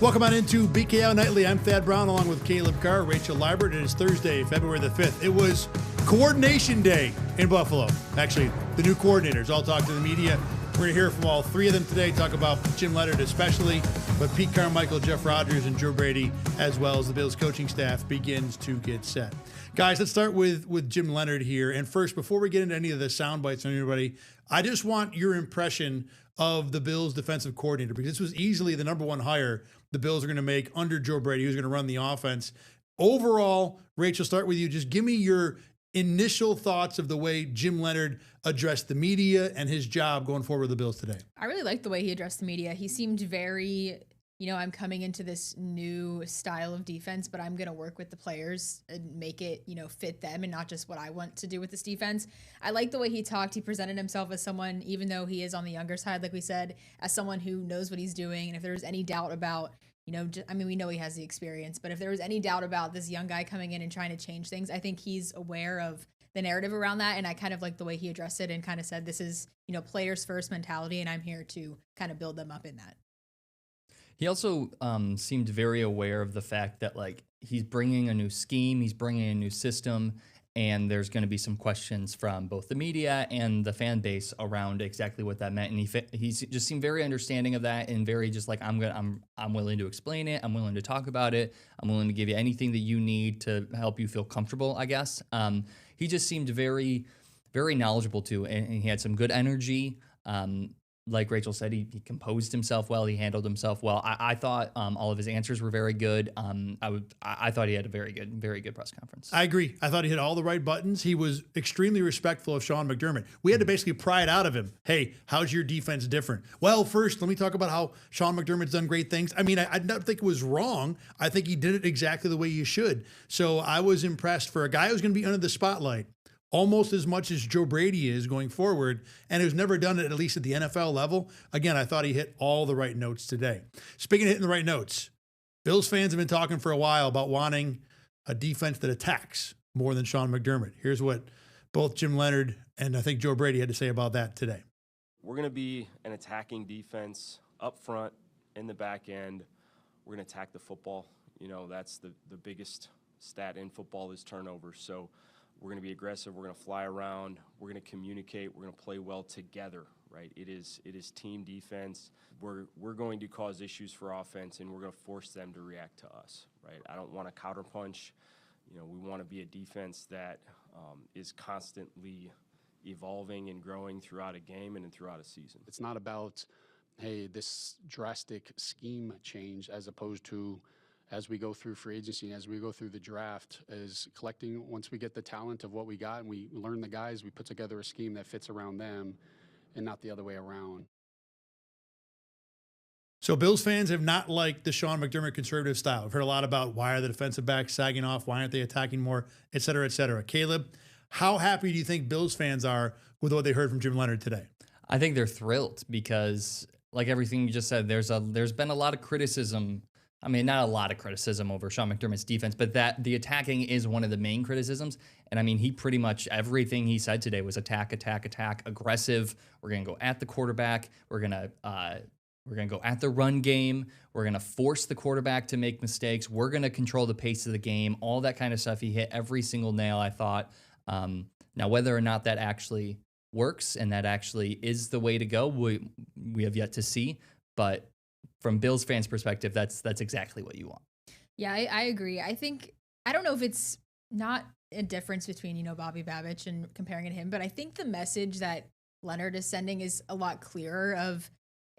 Welcome on into BKL Nightly. I'm Thad Brown along with Caleb Carr, Rachel Liebert. It is Thursday, February the 5th. It was Coordination Day in Buffalo. Actually, the new coordinators all talked to the media. We're going to hear from all three of them today, talk about Jim Leonhard especially, but Pete Carmichael, Jeff Rodgers, and Joe Brady, as well as the Bills coaching staff, begins to get set. Guys, let's start with Jim Leonhard here. And first, before we get into any of the sound bites on anybody, I just want your impression of the Bills defensive coordinator, because this was easily the number one hire the Bills are going to make under Joe Brady, who's going to run the offense. Overall, Rachel, start with you. Just give me your initial thoughts of the way Jim Leonhard addressed the media and his job going forward with the Bills today. I really liked the way he addressed the media. He seemed very, I'm coming into this new style of defense, but I'm going to work with the players and make it, fit them and not just what I want to do with this defense. I like the way he talked. He presented himself as someone, even though he is on the younger side, like we said, as someone who knows what he's doing. And if there's any doubt about, we know he has the experience, but if there was any doubt about this young guy coming in and trying to change things, I think he's aware of the narrative around that. And I kind of like the way he addressed it and kind of said, this is, players first mentality, and I'm here to kind of build them up in that. He also seemed very aware of the fact that, he's bringing a new scheme, he's bringing a new system, and there's going to be some questions from both the media and the fan base around exactly what that meant. And he just seemed very understanding of that, and very just like, I'm willing to explain it, I'm willing to talk about it, I'm willing to give you anything that you need to help you feel comfortable, I guess. He just seemed very, very knowledgeable too, and he had some good energy. Like Rachel said, he composed himself well. He handled himself well. I thought all of his answers were very good. I thought he had a very good press conference. I agree. I thought he hit all the right buttons. He was extremely respectful of Sean McDermott. We had to basically pry it out of him. Hey, how's your defense different? Well, first, let me talk about how Sean McDermott's done great things. I don't think it was wrong. I think he did it exactly the way you should. So I was impressed for a guy who's going to be under the spotlight almost as much as Joe Brady is going forward, and who's never done it, at least at the NFL level. Again, I thought he hit all the right notes today. Speaking of hitting the right notes, Bills fans have been talking for a while about wanting a defense that attacks more than Sean McDermott. Here's what both Jim Leonhard and I think Joe Brady had to say about that today. We're going to be an attacking defense up front, in the back end. We're going to attack the football. That's the biggest stat in football is turnovers. So we're going to be aggressive. We're going to fly around. We're going to communicate. We're going to play well together, right? It is team defense. We're going to cause issues for offense, and we're going to force them to react to us, right? I don't want to counterpunch. We want to be a defense that is constantly evolving and growing throughout a game and throughout a season. It's not about, hey, this drastic scheme change, as opposed to, as we go through free agency and as we go through the draft, is collecting, once we get the talent of what we got and we learn the guys, we put together a scheme that fits around them and not the other way around. So Bills fans have not liked the Sean McDermott conservative style. I've heard a lot about why are the defensive backs sagging off, why aren't they attacking more, et cetera, et cetera. Caleb, how happy do you think Bills fans are with what they heard from Jim Leonhard today? I think they're thrilled because, like everything you just said, there's been a lot of criticism. I mean, not a lot of criticism over Sean McDermott's defense, but that the attacking is one of the main criticisms. And he pretty much everything he said today was attack, aggressive. We're going to go at the quarterback. We're going to go at the run game. We're going to force the quarterback to make mistakes. We're going to control the pace of the game, all that kind of stuff. He hit every single nail, I thought. Now, whether or not that actually works and that actually is the way to go, we have yet to see. But from Bills fans' perspective, that's exactly what you want. Yeah, I agree. I don't know if it's not a difference between, Bobby Babich and comparing it to him, but I think the message that Leonhard is sending is a lot clearer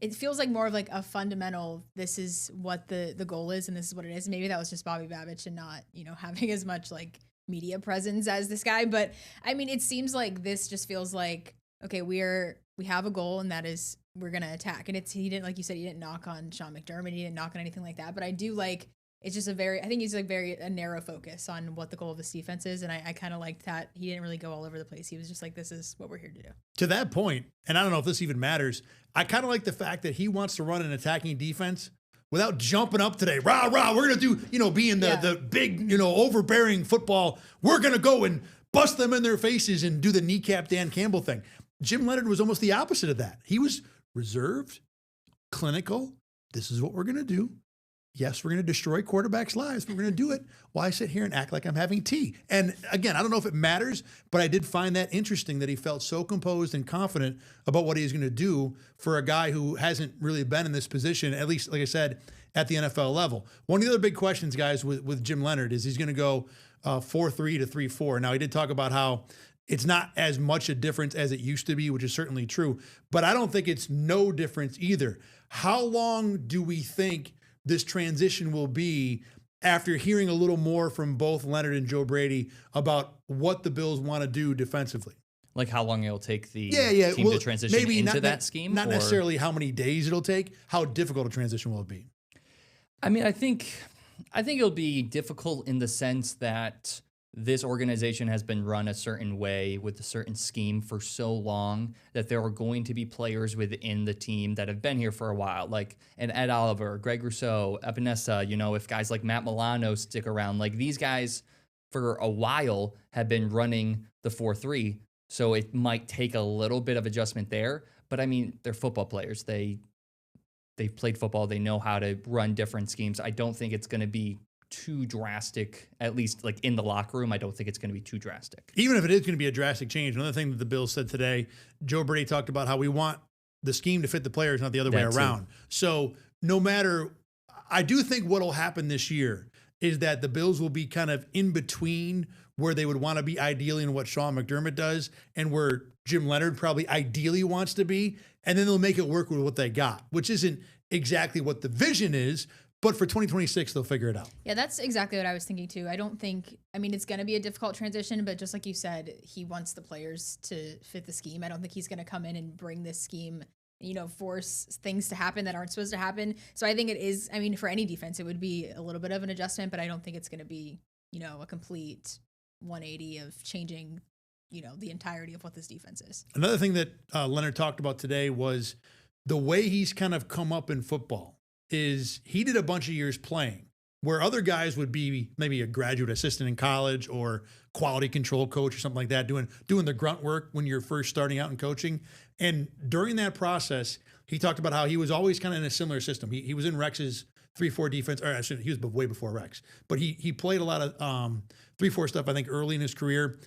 it feels like more of like a fundamental, this is what the goal is and this is what it is. Maybe that was just Bobby Babich and not, having as much media presence as this guy. But it seems like this just feels like, okay, we have a goal, and that is we're going to attack. And he didn't, like you said, he didn't knock on Sean McDermott. He didn't knock on anything like that. But I do it's just I think he's a narrow focus on what the goal of this defense is. And I kind of liked that. He didn't really go all over the place. He was just like, this is what we're here to do. To that point, and I don't know if this even matters, I kind of like the fact that he wants to run an attacking defense without jumping up today. Rah, rah, we're going to do, being the big, overbearing football. We're going to go and bust them in their faces and do the kneecap Dan Campbell thing. Jim Leonhard was almost the opposite of that. He was reserved, clinical. This is what we're going to do. yes, we're going to destroy quarterbacks' lives, but we're going to do it while I sit here and act like I'm having tea. And again, I don't know if it matters, but I did find that interesting that he felt so composed and confident about what he's going to do for a guy who hasn't really been in this position, at least, like I said, at the NFL level. One of the other big questions, guys, with Jim Leonhard is he's going to go 4-3 to 3-4. Now, he did talk about how it's not as much a difference as it used to be, which is certainly true, but I don't think it's no difference either. How long do we think this transition will be after hearing a little more from both Leonhard and Joe Brady about what the Bills want to do defensively? Like how long it'll take the team well, to transition maybe into not, that scheme? Not necessarily how many days it'll take. How difficult a transition will it be? I mean, I think it'll be difficult in the sense that this organization has been run a certain way with a certain scheme for so long that there are going to be players within the team that have been here for a while, like an Ed Oliver, Greg Rousseau, Epinesa, if guys like Matt Milano stick around, like these guys for a while have been running the 4-3. So it might take a little bit of adjustment there, but I mean, they're football players. They've played football. They know how to run different schemes. I don't think it's going to be too drastic, at least like in the locker room. I don't think it's going to be too drastic. Even if it is going to be a drastic change, another thing that the Bills said today, Joe Brady talked about how we want the scheme to fit the players, not the other way around. So no matter, I do think what will happen this year is that the Bills will be kind of in between where they would want to be ideally and what Sean McDermott does and where Jim Leonhard probably ideally wants to be. And then they'll make it work with what they got, which isn't exactly what the vision is, but for 2026, they'll figure it out. Yeah, that's exactly what I was thinking too. I mean, it's going to be a difficult transition, but just like you said, he wants the players to fit the scheme. I don't think he's going to come in and bring this scheme, force things to happen that aren't supposed to happen. So I think it is, I mean, for any defense, it would be a little bit of an adjustment, but I don't think it's going to be, a complete 180 of changing, the entirety of what this defense is. Another thing that Leonhard talked about today was the way he's kind of come up in football. Is he did a bunch of years playing where other guys would be maybe a graduate assistant in college or quality control coach or something like that, doing the grunt work when you're first starting out in coaching. And during that process, he talked about how he was always kind of in a similar system. He was in Rex's 3-4 defense, or actually he was way before Rex, but he played a lot of 3-4 stuff, I think, early in his career.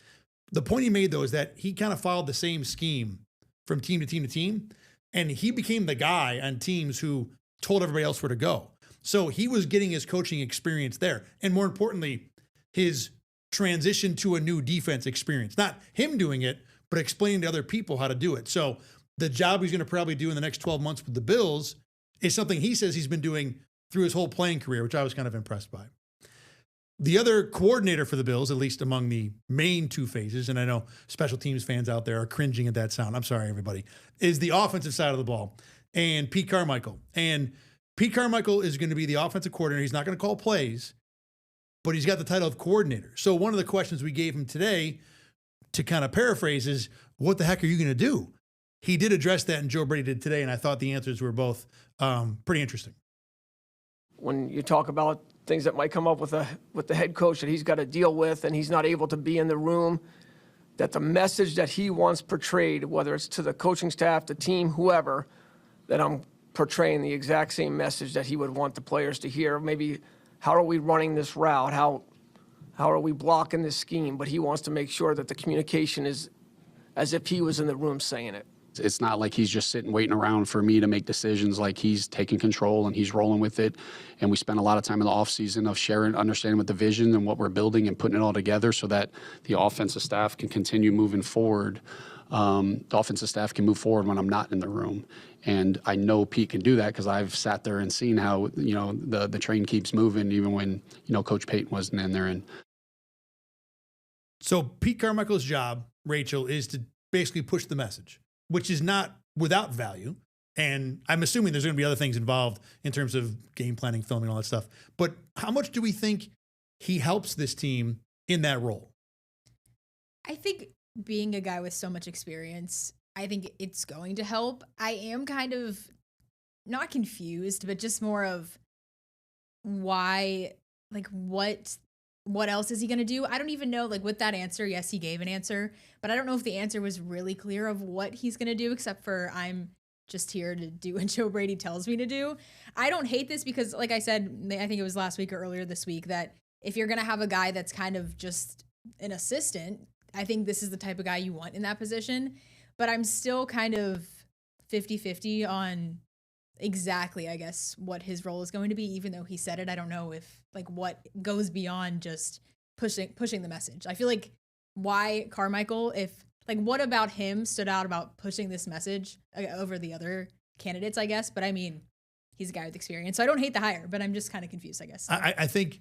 The point he made, though, is that he kind of followed the same scheme from team to team to team, and he became the guy on teams who told everybody else where to go. So he was getting his coaching experience there. And more importantly, his transition to a new defense experience. Not him doing it, but explaining to other people how to do it. So the job he's going to probably do in the next 12 months with the Bills is something he says he's been doing through his whole playing career, which I was kind of impressed by. The other coordinator for the Bills, at least among the main two phases, and I know special teams fans out there are cringing at that sound. I'm sorry, everybody, is the offensive side of the ball. And Pete Carmichael. And Pete Carmichael is going to be the offensive coordinator. He's not going to call plays, but he's got the title of coordinator. So one of the questions we gave him today, to kind of paraphrase, is what the heck are you going to do? He did address that, and Joe Brady did today, and I thought the answers were both pretty interesting. When you talk about things that might come up with the head coach that he's got to deal with and he's not able to be in the room, that the message that he wants portrayed, whether it's to the coaching staff, the team, whoever, that I'm portraying the exact same message that he would want the players to hear. Maybe how are we running this route? How are we blocking this scheme? But he wants to make sure that the communication is as if he was in the room saying it. It's not like he's just sitting waiting around for me to make decisions. Like, he's taking control and he's rolling with it. And we spent a lot of time in the offseason of sharing, understanding what the vision and what we're building and putting it all together so that the offensive staff can continue moving forward. The offensive staff can move forward when I'm not in the room. And I know Pete can do that because I've sat there and seen how, the train keeps moving even when, Coach Payton wasn't in there. And so Pete Carmichael's job, Rachel, is to basically push the message, which is not without value. And I'm assuming there's going to be other things involved in terms of game planning, filming, all that stuff. But how much do we think he helps this team in that role? I think being a guy with so much experience, I think it's going to help. I am kind of not confused, but just more of why, like, what else is he going to do? I don't even know, like, with that answer, yes, he gave an answer, but I don't know if the answer was really clear of what he's going to do, except for I'm just here to do what Joe Brady tells me to do. I don't hate this because, like I said, I think it was last week or earlier this week, that if you're going to have a guy that's kind of just an assistant, I think this is the type of guy you want in that position. But I'm still kind of 50-50 on exactly, I guess, what his role is going to be, even though he said it. I don't know if like what goes beyond just pushing the message. I feel like why Carmichael, if like what about him stood out about pushing this message over the other candidates, I guess. But I mean, he's a guy with experience, so I don't hate the hire, but I'm just kind of confused, I guess. I think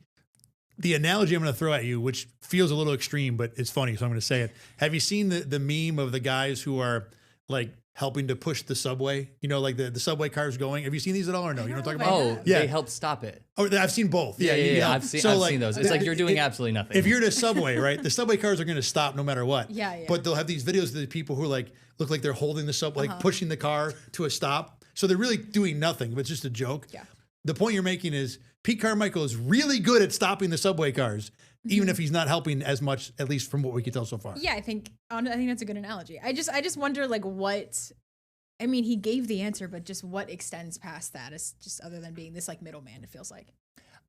the analogy I'm going to throw at you, which feels a little extreme, but it's funny, so I'm going to say it. Have you seen the meme of the guys who are like helping to push the subway? You know, like the subway cars going. Have you seen these at all or no? You know what I'm talking about? Oh, yeah. They helped stop it. Oh, I've seen both. Yeah. I've seen those. It's like you're doing absolutely nothing. If you're in a subway, right, the subway cars are going to stop no matter what. Yeah. But they'll have these videos of the people who like look like they're holding the subway, like pushing the car to a stop. So they're really doing nothing, but it's just a joke. Yeah. The point you're making is Pete Carmichael is really good at stopping the subway cars, even if he's not helping as much, at least from what we can tell so far. Yeah, I think that's a good analogy. I just wonder like what. I mean, he gave the answer, but just what extends past that is just other than being this like middleman, it feels like.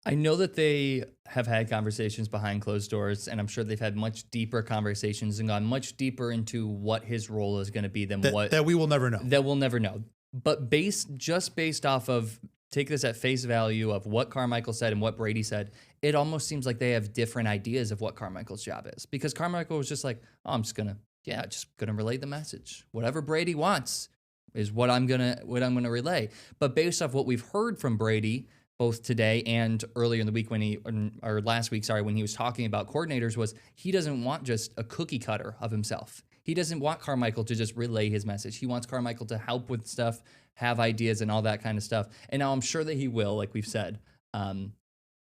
I know that they have had conversations behind closed doors, and I'm sure they've had much deeper conversations and gone much deeper into what his role is going to be than that we will never know. That we'll never know. But based off of, take this at face value of what Carmichael said and what Brady said, it almost seems like they have different ideas of what Carmichael's job is. Because Carmichael was just like, oh, I'm just gonna relay the message. Whatever Brady wants is what I'm gonna relay. But based off what we've heard from Brady, both today and earlier in the week or last week, when he was talking about coordinators, was he doesn't want just a cookie cutter of himself. He doesn't want Carmichael to just relay his message. He wants Carmichael to help with stuff, have ideas and all that kind of stuff. And now I'm sure that he will, like we've said.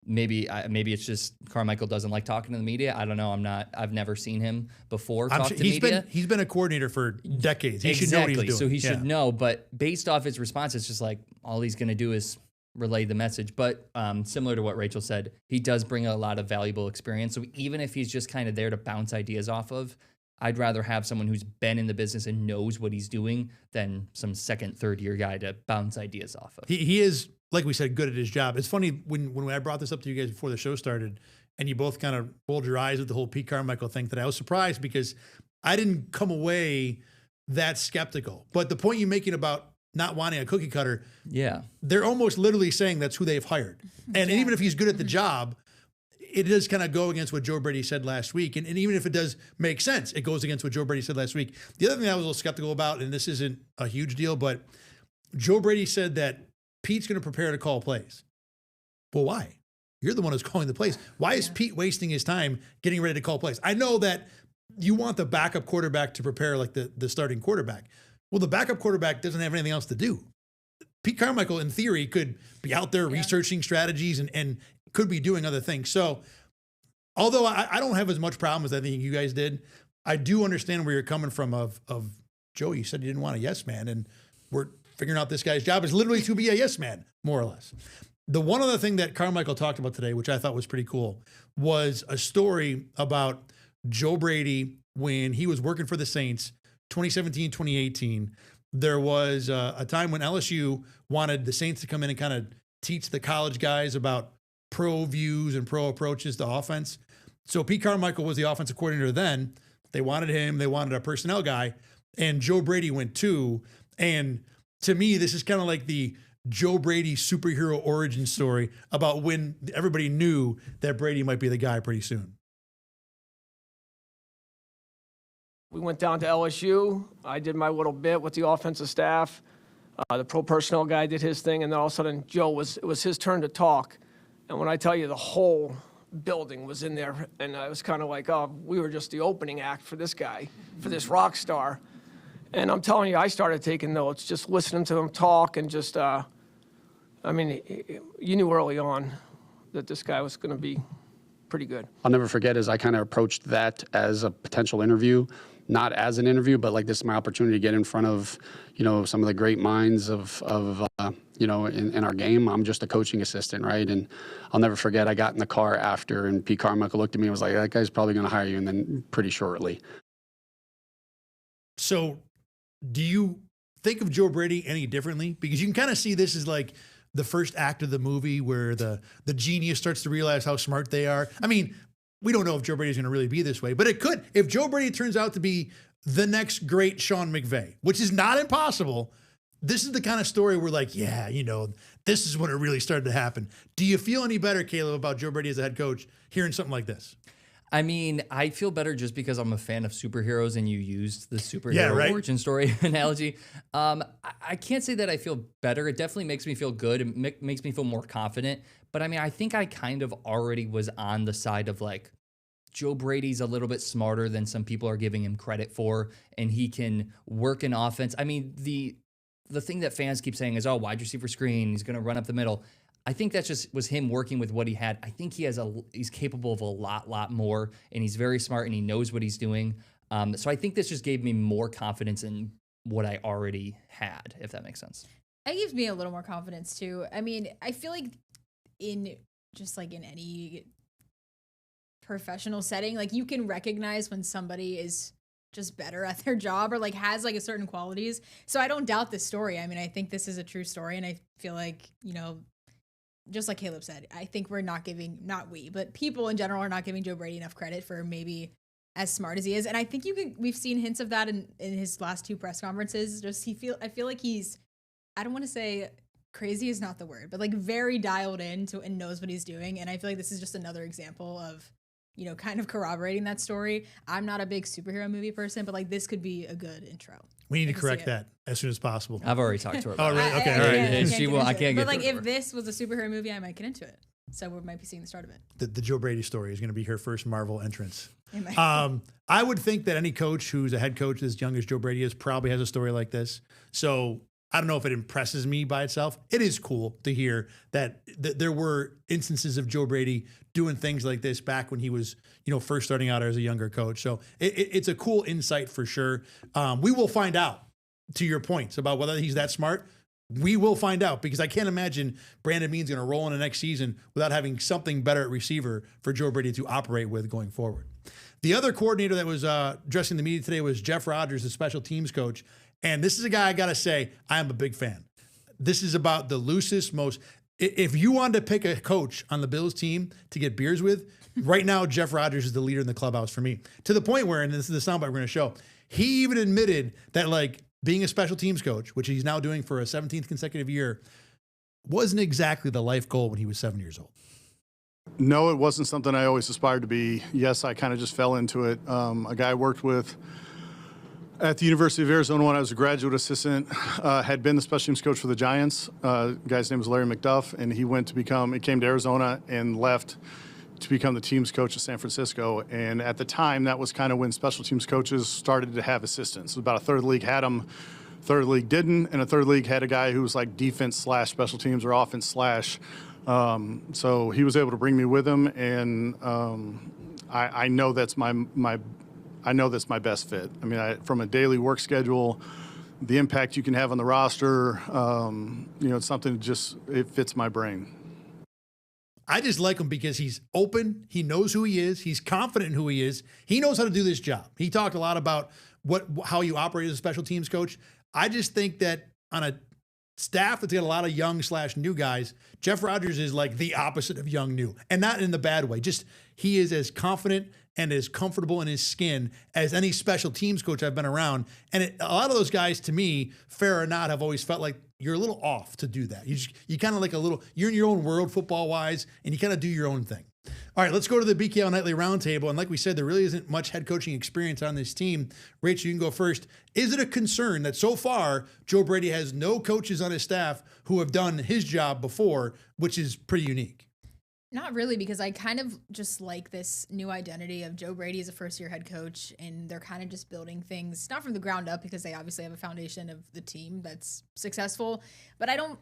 Maybe it's just Carmichael doesn't like talking to the media. I don't know. I've never seen him before talk to media. He's been a coordinator for decades. He should know what he's doing. So he should know. But based off his response, it's just like all he's going to do is relay the message. But similar to what Rachel said, he does bring a lot of valuable experience. So even if he's just kind of there to bounce ideas off of, I'd rather have someone who's been in the business and knows what he's doing than some second, third year guy to bounce ideas off of. He is, like we said, good at his job. It's funny when I brought this up to you guys before the show started and you both kind of rolled your eyes with the whole Pete Carmichael thing, that I was surprised because I didn't come away that skeptical. But the point you're making about not wanting a cookie cutter, yeah, they're almost literally saying that's who they've hired. And even if he's good at the job, it does kind of go against what Joe Brady said last week. And even if it does make sense, it goes against what Joe Brady said last week. The other thing I was a little skeptical about, and this isn't a huge deal, but Joe Brady said that Pete's going to prepare to call plays. Well, why? You're the one who's calling the plays. Why is Pete wasting his time getting ready to call plays? I know that you want the backup quarterback to prepare like the starting quarterback. Well, the backup quarterback doesn't have anything else to do. Pete Carmichael, in theory, could be out there researching strategies and could be doing other things. So although I don't have as much problem as I think you guys did, I do understand where you're coming from of Joe, you said you didn't want a yes man, and we're figuring out this guy's job is literally to be a yes man, more or less. The one other thing that Carmichael talked about today, which I thought was pretty cool, was a story about Joe Brady when he was working for the Saints, 2017, 2018. There was a time when LSU wanted the Saints to come in and kind of teach the college guys about pro views and pro approaches to offense. So Pete Carmichael was the offensive coordinator then. They wanted him. They wanted a personnel guy. And Joe Brady went too. And to me, this is kind of like the Joe Brady superhero origin story about when everybody knew that Brady might be the guy pretty soon. We went down to LSU. I did my little bit with the offensive staff. The pro personnel guy did his thing. And then all of a sudden, it was his turn to talk. And when I tell you the whole building was in there, and I was kind of like, oh, we were just the opening act for this guy, for this rock star. And I'm telling you, I started taking notes, just listening to him talk and just, I mean, you knew early on that this guy was going to be pretty good. I'll never forget as I kind of approached that as a potential interview, not as an interview, but like this is my opportunity to get in front of, some of the great minds of in our game. I'm just a coaching assistant, right? And I'll never forget, I got in the car after, and Pete Carmichael looked at me and was like, that guy's probably going to hire you, and then pretty shortly. So do you think of Joe Brady any differently? Because you can kind of see this as like the first act of the movie where the genius starts to realize how smart they are. I mean, we don't know if Joe Brady's going to really be this way, but it could. If Joe Brady turns out to be the next great Sean McVay, which is not impossible, this is the kind of story where like, yeah, this is when it really started to happen. Do you feel any better, Caleb, about Joe Brady as a head coach hearing something like this? I mean, I feel better just because I'm a fan of superheroes and you used the superhero origin story analogy. I can't say that I feel better. It definitely makes me feel good. It makes me feel more confident. But I mean, I think I kind of already was on the side of like, Joe Brady's a little bit smarter than some people are giving him credit for, and he can work in offense. I mean, the thing that fans keep saying is, oh, wide receiver screen, he's going to run up the middle. I think that just was him working with what he had. I think he's capable of a lot more, and he's very smart, and he knows what he's doing. So I think this just gave me more confidence in what I already had, if that makes sense. It gives me a little more confidence too. I mean, I feel like in any professional setting, like you can recognize when somebody is just better at their job or like has like a certain qualities. So I don't doubt this story. I mean, I think this is a true story, and I feel like, just like Caleb said, I think we're not we, but people in general are not giving Joe Brady enough credit for maybe as smart as he is. And I think we've seen hints of that in his last 2 press conferences. I feel like he's, I don't want to say crazy is not the word, but like very dialed in and knows what he's doing. And I feel like this is just another example of, kind of corroborating that story. I'm not a big superhero movie person, but like this could be a good intro. We need to correct that as soon as possible. I've already talked to her about it. Oh, really? Okay. I can't get But like if this was a superhero movie, I might get into it. So we might be seeing the start of it. The Joe Brady story is going to be her first Marvel entrance. I would think that any coach who's a head coach as young as Joe Brady is probably has a story like this. So I don't know if it impresses me by itself. It is cool to hear that there were instances of Joe Brady doing things like this back when he was, first starting out as a younger coach. So it's a cool insight for sure. We will find out, to your points about whether he's that smart. We will find out, because I can't imagine Brandon Beane's going to roll in the next season without having something better at receiver for Joe Brady to operate with going forward. The other coordinator that was addressing the media today was Jeff Rodgers, the special teams coach. And this is a guy I got to say, I am a big fan. This is about the loosest, if you wanted to pick a coach on the Bills team to get beers with, right now, Jeff Rodgers is the leader in the clubhouse for me. To the point where, and this is the soundbite we're going to show, he even admitted that like being a special teams coach, which he's now doing for a 17th consecutive year, wasn't exactly the life goal when he was 7 years old. No, it wasn't something I always aspired to be. Yes, I kind of just fell into it. A guy I worked with at the University of Arizona when I was a graduate assistant, had been the special teams coach for the Giants. Guy's name was Larry McDuff, and he came to Arizona and left to become the teams coach of San Francisco. And at the time, that was kind of when special teams coaches started to have assistants. About a third of the league had them, a third of the league didn't, and a third of the league had a guy who was like defense / special teams or offense / so he was able to bring me with him, and I know that's my best fit. I mean, from a daily work schedule, the impact you can have on the roster, it's something it fits my brain. I just like him because he's open. He knows who he is. He's confident in who he is. He knows how to do this job. He talked a lot about how you operate as a special teams coach. I just think that on a staff that's got a lot of young / new guys, Jeff Rodgers is like the opposite of young new, and not in the bad way. Just he is as confident and as comfortable in his skin as any special teams coach I've been around. And a lot of those guys, to me, fair or not, have always felt like you're a little off to do that. You kind of like you're in your own world football-wise, and you kind of do your own thing. All right, let's go to the BKL Nightly Roundtable. And like we said, there really isn't much head coaching experience on this team. Rachel, you can go first. Is it a concern that so far Joe Brady has no coaches on his staff who have done his job before, which is pretty unique? Not really, because I kind of just like this new identity of Joe Brady as a first-year head coach, and they're kind of just building things, not from the ground up, because they obviously have a foundation of the team that's successful, but I don't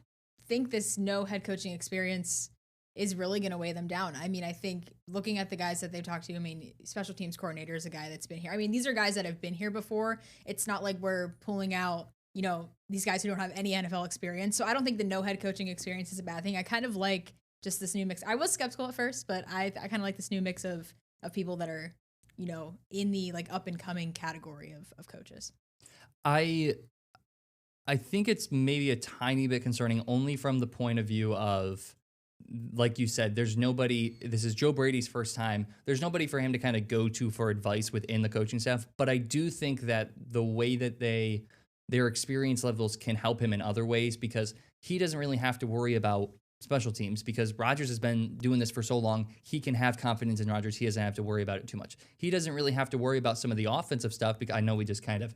think this no head coaching experience is really going to weigh them down. I mean, I think looking at the guys that they've talked to, I mean, special teams coordinator is a guy that's been here. I mean, these are guys that have been here before. It's not like we're pulling out, these guys who don't have any NFL experience. So I don't think the no head coaching experience is a bad thing. I kind of like just this new mix. I was skeptical at first, but I kind of like this new mix of people that are, in the like up and coming category of coaches. I I think it's maybe a tiny bit concerning only from the point of view of, like you said, there's nobody, this is Joe Brady's first time. There's nobody for him to kind of go to for advice within the coaching staff. But I do think that the way that their experience levels can help him in other ways, because he doesn't really have to worry about special teams because Rodgers has been doing this for so long. He can have confidence in Rodgers. He doesn't have to worry about it too much. He doesn't really have to worry about some of the offensive stuff, because I know we just kind of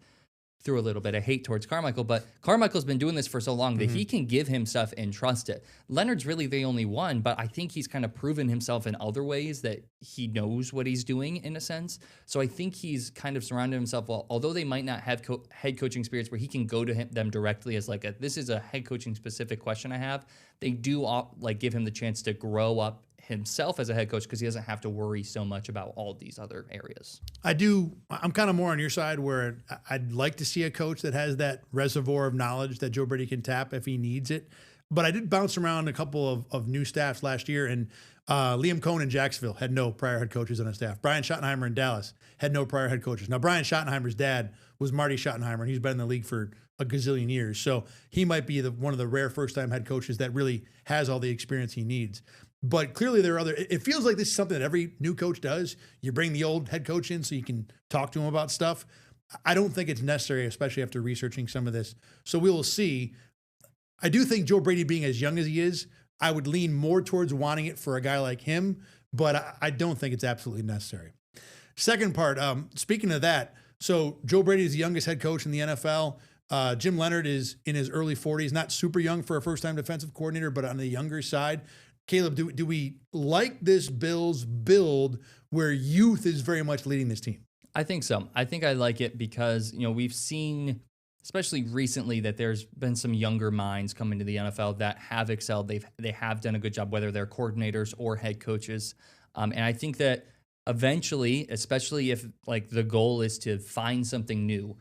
threw a little bit of hate towards Carmichael, but Carmichael's been doing this for so long that he can give him stuff and trust it. Leonard's really the only one, but I think he's kind of proven himself in other ways that he knows what he's doing in a sense. So I think he's kind of surrounded himself well, although they might not have head coaching experience where he can go to them directly as like, this is a head coaching specific question I have. They do like give him the chance to grow up himself as a head coach because he doesn't have to worry so much about all these other areas. I'm kind of more on your side where I'd like to see a coach that has that reservoir of knowledge that Joe Brady can tap if he needs it. But I did bounce around a couple of new staffs last year, and Liam Cohn in Jacksonville had no prior head coaches on his staff. Brian Schottenheimer in Dallas had no prior head coaches. Now, Brian Schottenheimer's dad was Marty Schottenheimer, and he's been in the league for a gazillion years. So he might be one of the rare first-time head coaches that really has all the experience he needs. But clearly there are other, it feels like this is something that every new coach does. You bring the old head coach in so you can talk to him about stuff. I don't think it's necessary, especially after researching some of this. So we will see. I do think Joe Brady, being as young as he is, I would lean more towards wanting it for a guy like him, but I don't think it's absolutely necessary. Second part, speaking of that, so Joe Brady is the youngest head coach in the NFL. Jim Leonard is in his early 40s, not super young for a first-time defensive coordinator, but on the younger side. Caleb, do we like this Bills build where youth is very much leading this team? I think so. I think I like it because, we've seen, especially recently, that there's been some younger minds come into the NFL that have excelled. They have done a good job, whether they're coordinators or head coaches. And I think that eventually, especially if like the goal is to find something new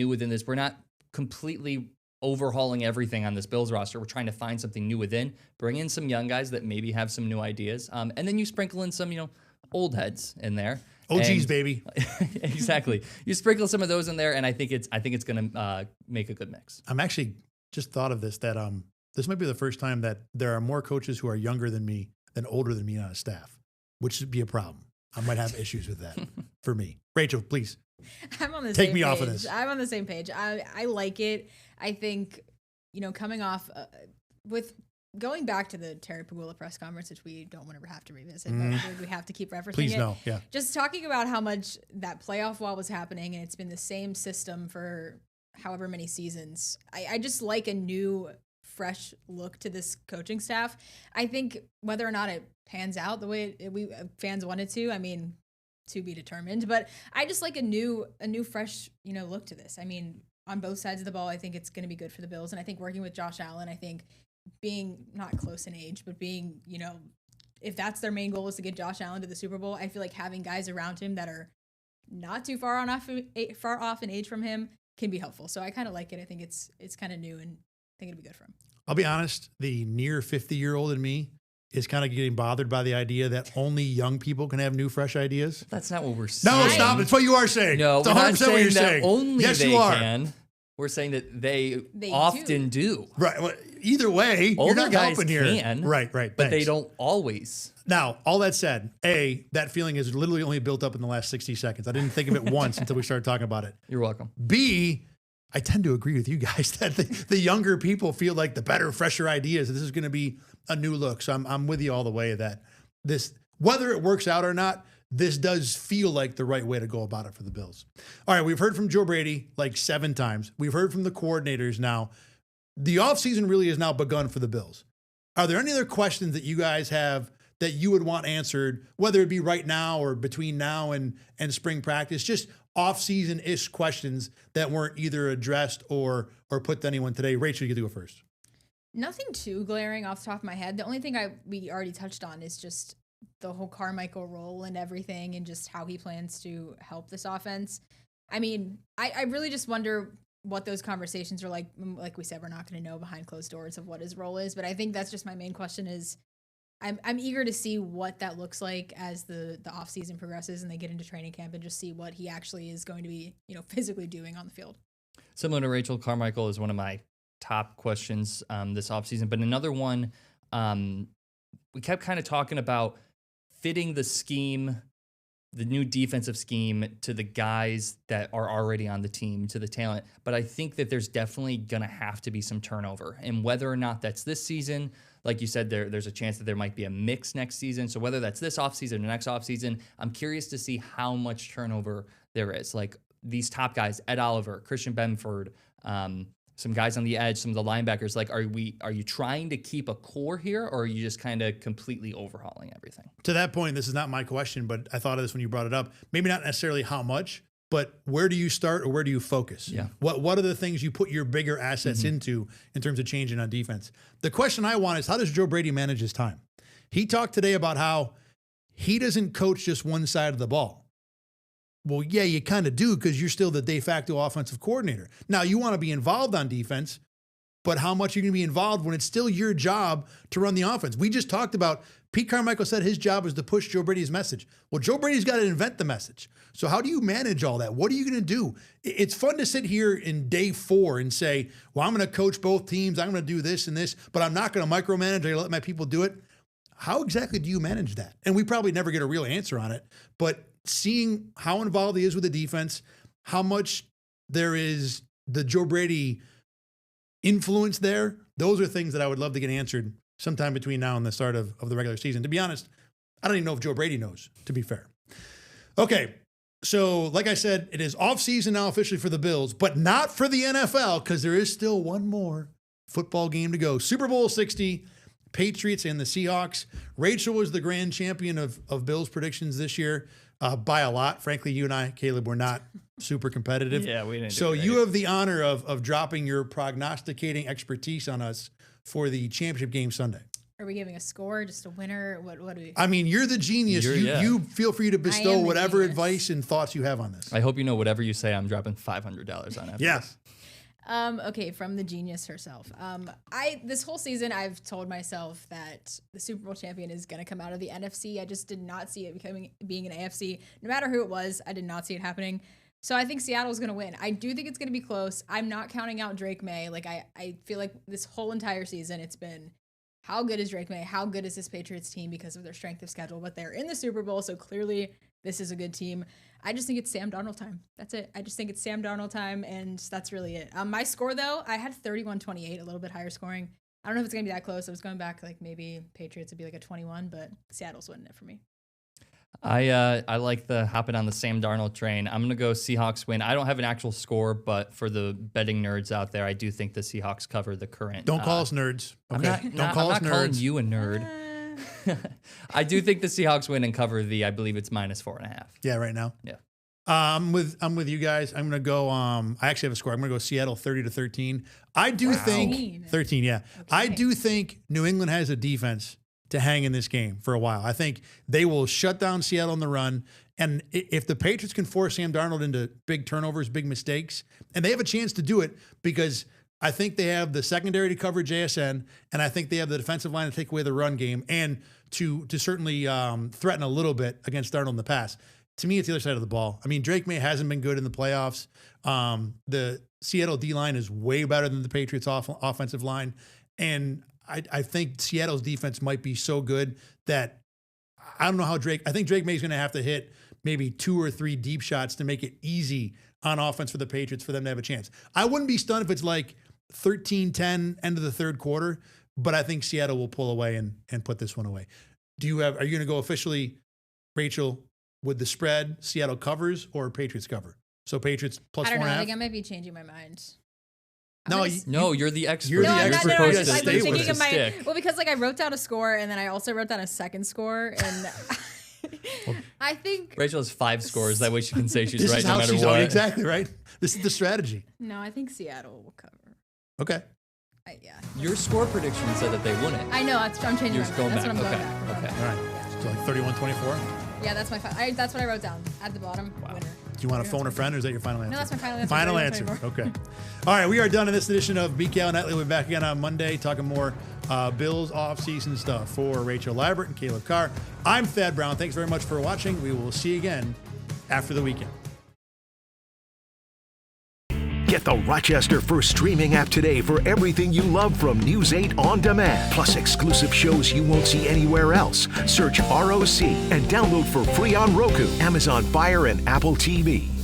within this, we're not completely overhauling everything on this Bills roster. We're trying to find something new within, bring in some young guys that maybe have some new ideas. And then you sprinkle in some, old heads in there. OGs, baby. Exactly. You sprinkle some of those in there, and I think it's going to make a good mix. I'm actually just thought of this, that this might be the first time that there are more coaches who are younger than me than older than me on a staff, which should be a problem. I might have issues with that for me. Rachel, please. I'm on the Take same me page. off of this. I'm on the same page. I like it. I think, coming off with going back to the Terry Pagula press conference, which we don't want to have to revisit, but we have to keep referencing Please it. no, yeah. Just talking about how much that playoff wall was happening, and it's been the same system for however many seasons. I just like a new, fresh look to this coaching staff. I think whether or not it pans out the way we fans wanted to, to be determined. But I just like a new fresh, look to this. On both sides of the ball, I think it's going to be good for the Bills. And I think working with Josh Allen, I think being not close in age, but being, if that's their main goal is to get Josh Allen to the Super Bowl, I feel like having guys around him that are not too far off in age from him can be helpful. So I kind of like it. I think it's kind of new, and I think it'll be good for him. I'll be honest, the near 50-year-old in me is kind of getting bothered by the idea that only young people can have new, fresh ideas. That's not what we're saying. No, stop. It's what you are saying. No, it's we're 100% not what saying you're that saying. only yes, they you are. can. We're saying that they They often do. Right. Well, either way, Older you're not guys helping here. can, Right. But Thanks. they don't always. Now, all that said, that feeling is literally only built up in the last 60 seconds. I didn't think of it once until we started talking about it. You're welcome. B, I tend to agree with you guys that the younger people feel like the better, fresher ideas. This is going to be a new look. So I'm with you all the way that this, whether it works out or not, this does feel like the right way to go about it for the Bills. All right, we've heard from Joe Brady like 7 times. We've heard from the coordinators now. The offseason really has now begun for the Bills. Are there any other questions that you guys have that you would want answered, whether it be right now or between now and spring practice? Just off-season-ish questions that weren't either addressed or put to anyone today. Rachel, you can go first. Nothing too glaring off the top of my head. The only thing we already touched on is just the whole Carmichael role and everything, and just how he plans to help this offense. I really just wonder what those conversations are like. Like we said, we're not going to know behind closed doors of what his role is, but I think that's just my main question is I'm eager to see what that looks like as the off season progresses and they get into training camp, and just see what he actually is going to be, physically doing on the field. Similar to Rachel, Carmichael is one of my top questions this offseason. But another one, we kept kind of talking about fitting the scheme, the new defensive scheme, to the guys that are already on the team, to the talent. But I think that there's definitely going to have to be some turnover. And whether or not that's this season, like you said, there's a chance that there might be a mix next season. So whether that's this offseason or next offseason, I'm curious to see how much turnover there is. Like these top guys, Ed Oliver, Christian Benford, some guys on the edge, some of the linebackers. Like, are you trying to keep a core here, or are you just kind of completely overhauling everything? To that point, this is not my question, but I thought of this when you brought it up. Maybe not necessarily how much, but where do you start or where do you focus? Yeah. What are the things you put your bigger assets into in terms of changing on defense? The question I want is, how does Joe Brady manage his time? He talked today about how he doesn't coach just one side of the ball. Well, yeah, you kind of do because you're still the de facto offensive coordinator. Now, you want to be involved on defense, but how much are you going to be involved when it's still your job to run the offense? We just talked about, Pete Carmichael said his job was to push Joe Brady's message. Well, Joe Brady's got to invent the message. So how do you manage all that? What are you going to do? It's fun to sit here in day 4 and say, well, I'm going to coach both teams. I'm going to do this and this, but I'm not going to micromanage. I'm going to let my people do it. How exactly do you manage that? And we probably never get a real answer on it, but seeing how involved he is with the defense, how much there is the Joe Brady influence there, those are things that I would love to get answered sometime between now and the start of the regular season. To be honest, I don't even know if Joe Brady knows, to be fair. Okay, so like I said, it is off-season now officially for the Bills, but not for the NFL because there is still one more football game to go. Super Bowl 60, Patriots and the Seahawks. Rachel was the grand champion of Bills predictions this year. By a lot. Frankly, you and I, Caleb, were not super competitive. Yeah, we didn't. So you have the honor of dropping your prognosticating expertise on us for the championship game Sunday. Are we giving a score, just a winner? What do we? I mean, you're the genius. You feel free to bestow whatever advice and thoughts you have on this. I hope you know whatever you say, I'm dropping $500 on it. Yes. Okay, from the genius herself. This whole season, I've told myself that the Super Bowl champion is going to come out of the NFC. I just did not see it being an AFC. No matter who it was, I did not see it happening. So I think Seattle's going to win. I do think it's going to be close. I'm not counting out Drake May. Like I feel like this whole entire season, it's been how good is Drake May? How good is this Patriots team because of their strength of schedule? But they're in the Super Bowl, so clearly this is a good team. I just think it's Sam Darnold time. That's it. I just think it's Sam Darnold time, and that's really it. My score, though, I had 31-28, a little bit higher scoring. I don't know if it's going to be that close. I was going back, like, maybe Patriots would be like a 21, but Seattle's winning it for me. I like the hopping on the Sam Darnold train. I'm going to go Seahawks win. I don't have an actual score, but for the betting nerds out there, I do think the Seahawks cover the current. Don't call us nerds. Okay? I'm not calling you a nerd. I do think the Seahawks win and cover the, I believe it's -4.5. Yeah, right now. Yeah. I'm with you guys. I'm going to go, I actually have a score. I'm going to go Seattle 30-13. I do think 13. Yeah. Okay. I do think New England has a defense to hang in this game for a while. I think they will shut down Seattle on the run. And if the Patriots can force Sam Darnold into big turnovers, big mistakes, and they have a chance to do it because I think they have the secondary to cover JSN, and I think they have the defensive line to take away the run game and to certainly threaten a little bit against Darnold in the pass. To me, it's the other side of the ball. I mean, Drake May hasn't been good in the playoffs. The Seattle D-line is way better than the Patriots offensive line. And I think Seattle's defense might be so good that I don't know how I think Drake May's going to have to hit maybe 2 or 3 deep shots to make it easy on offense for the Patriots for them to have a chance. I wouldn't be stunned if it's like 13-10 end of the third quarter, but I think Seattle will pull away and put this one away. Are you going to go officially, Rachel, with the spread, Seattle covers or Patriots cover? So Patriots plus 4.5? I don't know. I think I might be changing my mind. No, you're the expert. You're the expert. No, Supposed to I'm stay with thinking of my, stick. well, because like I wrote down a score and then I also wrote down a second score, and I think Rachel has 5 scores. That way she can say she's this right is no how matter she's what. Exactly right. This is the strategy. No, I think Seattle will cover. Okay. Yeah. Your score prediction said that they wouldn't. I know. I'm changing. You're my just going mind. That's back. what I'm going back. Okay. All right. So like 31-24. Yeah, that's my. That's what I wrote down at the bottom. Wow. Winner. Do you want to phone a friend, or is that your final answer? No, that's my final answer. Final answer. 31-24. Okay. All right, we are done in this edition of BKL Nightly. We'll be back again on Monday talking more Bills off-season stuff. For Rachel Liebert and Caleb Carr, I'm Thad Brown. Thanks very much for watching. We will see you again after the weekend. Get the Rochester First streaming app today for everything you love from News 8 On Demand, plus exclusive shows you won't see anywhere else. Search ROC and download for free on Roku, Amazon Fire, and Apple TV.